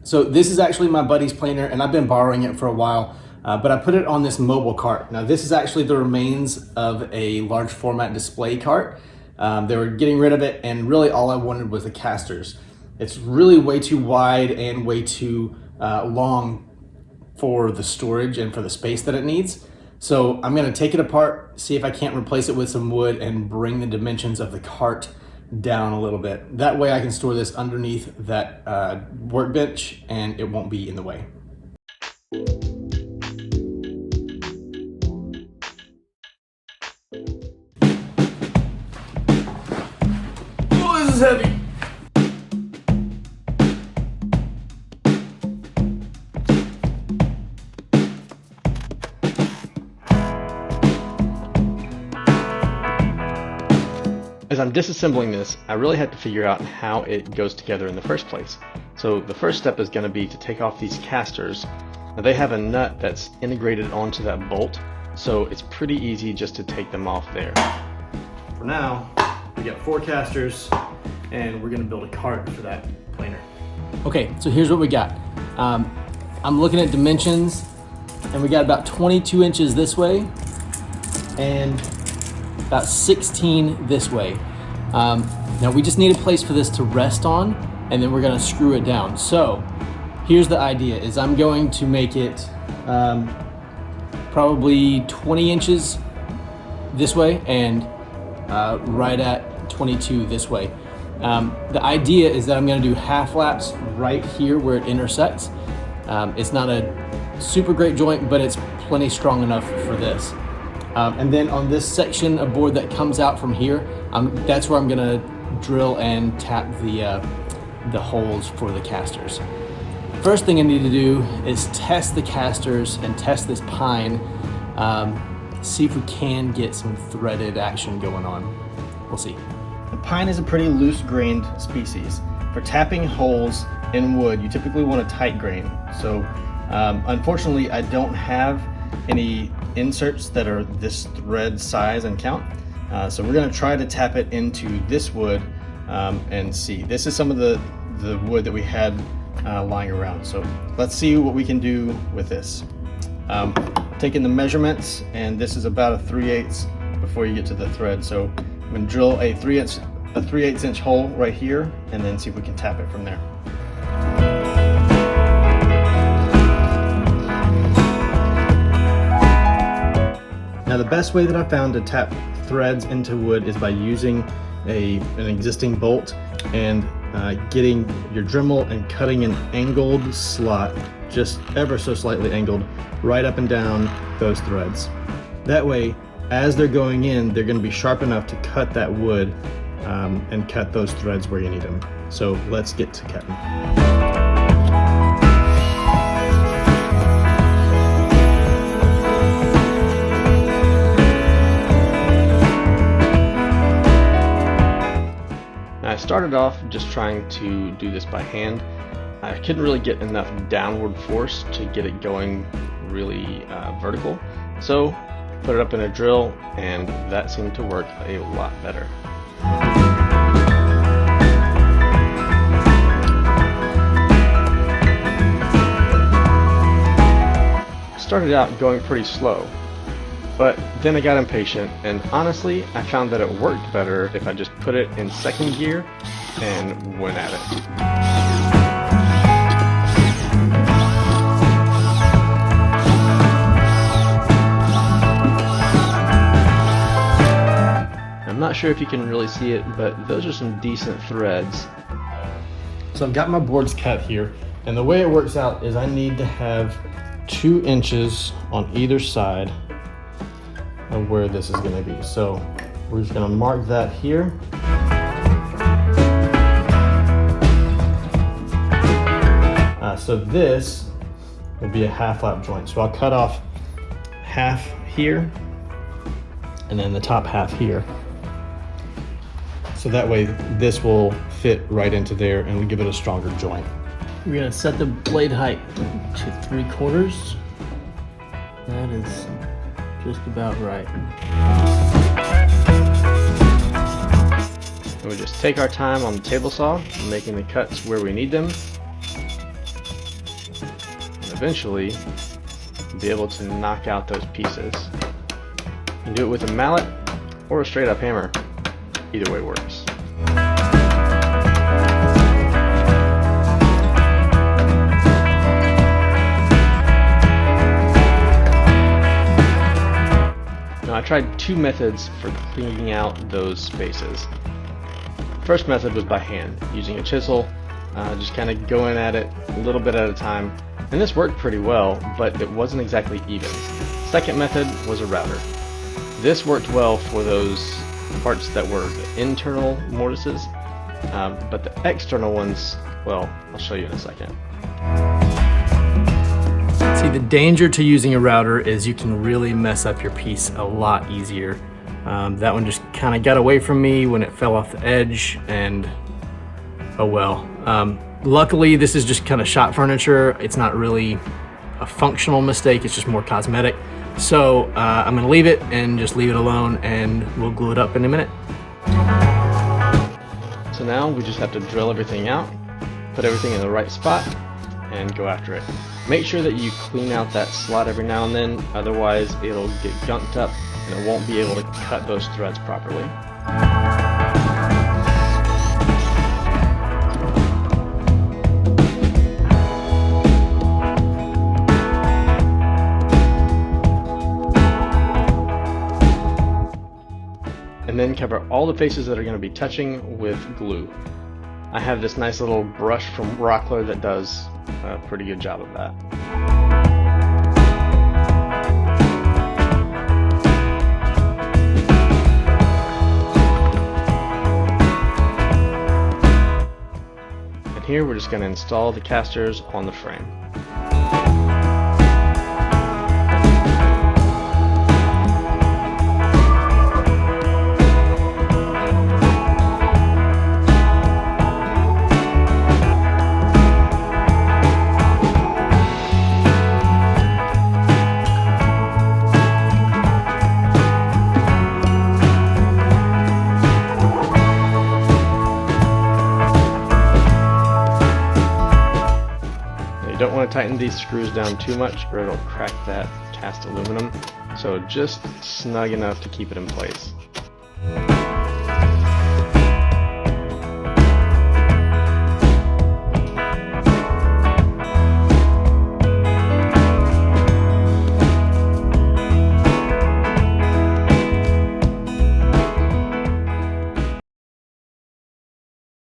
So this is actually my buddy's planer, and I've been borrowing it for a while, but I put it on this mobile cart. Now this is actually the remains of a large format display cart. They were getting rid of it, and really all I wanted was the casters. It's really way too wide and way too long for the storage and for the space that it needs. So I'm gonna take it apart, see if I can't replace it with some wood and bring the dimensions of the cart down a little bit. That way I can store this underneath that workbench and it won't be in the way. Oh, this is heavy. As I'm disassembling this, I really had to figure out how it goes together in the first place. So the first step is going to be to take off these casters. Now they have a nut that's integrated onto that bolt, so it's pretty easy just to take them off there. For now, we got 4 casters, and we're going to build a cart for that planer. Okay, so here's what we got. I'm looking at dimensions, and we got about 22 inches this way, and about 16 this way. Now we just need a place for this to rest on, and then we're gonna screw it down. So here's the idea, is I'm going to make it probably 20 inches this way and right at 22 this way. The idea is that I'm gonna do half laps right here where it intersects. It's not a super great joint, but it's plenty strong enough for this. And then on this section of board that comes out from here, that's where I'm gonna drill and tap the holes for the casters. First thing I need to do is test the casters and test this pine, see if we can get some threaded action going on. We'll see. The pine is a pretty loose grained species. For tapping holes in wood, you typically want a tight grain. So unfortunately, I don't have any inserts that are this thread size and count. So we're gonna try to tap it into this wood and see. This is some of the wood that we had lying around. So let's see what we can do with this. Taking the measurements, and this is about a 3/8 before you get to the thread. So I'm gonna drill a 3/8 inch hole right here and then see if we can tap it from there. Now the best way that I found to tap threads into wood is by using an existing bolt and getting your Dremel and cutting an angled slot, just ever so slightly angled, right up and down those threads. That way, as they're going in, they're going to be sharp enough to cut that wood and cut those threads where you need them. So let's get to cutting. I started off just trying to do this by hand. I couldn't really get enough downward force to get it going really vertical, so put it up in a drill, and that seemed to work a lot better. I started out going pretty slow, but then I got impatient, and honestly, I found that it worked better if I just put it in second gear and went at it. I'm not sure if you can really see it, but those are some decent threads. So I've got my boards cut here, and the way it works out is I need to have 2 inches on either side of where this is going to be. So we're just going to mark that here. So this will be a half lap joint. So I'll cut off half here and then the top half here. So that way this will fit right into there and we give it a stronger joint. We're going to set the blade height to 3/4. That is just about right. And we just take our time on the table saw, making the cuts where we need them. eventually be able to knock out those pieces. You can do it with a mallet or a straight up hammer. Either way works. Now I tried two methods for cleaning out those spaces. First method was by hand, using a chisel, just kind of going at it a little bit at a time, and this worked pretty well, but it wasn't exactly even. Second method was a router. This worked well for those parts that were the internal mortises, but the external ones, well, I'll show you in a second. See, the danger to using a router is you can really mess up your piece a lot easier. That one just kind of got away from me when it fell off the edge, and oh well. Luckily, this is just kind of shop furniture. It's not really a functional mistake, it's just more cosmetic. So I'm gonna leave it and just leave it alone, and we'll glue it up in a minute. So now we just have to drill everything out, put everything in the right spot, and go after it. Make sure that you clean out that slot every now and then, otherwise it'll get gunked up and it won't be able to cut those threads properly. And then cover all the faces that are going to be touching with glue. I have this nice little brush from Rockler that does a pretty good job of that. And here we're just going to install the casters on the frame. You don't want to tighten these screws down too much or it'll crack that cast aluminum, so just snug enough to keep it in place.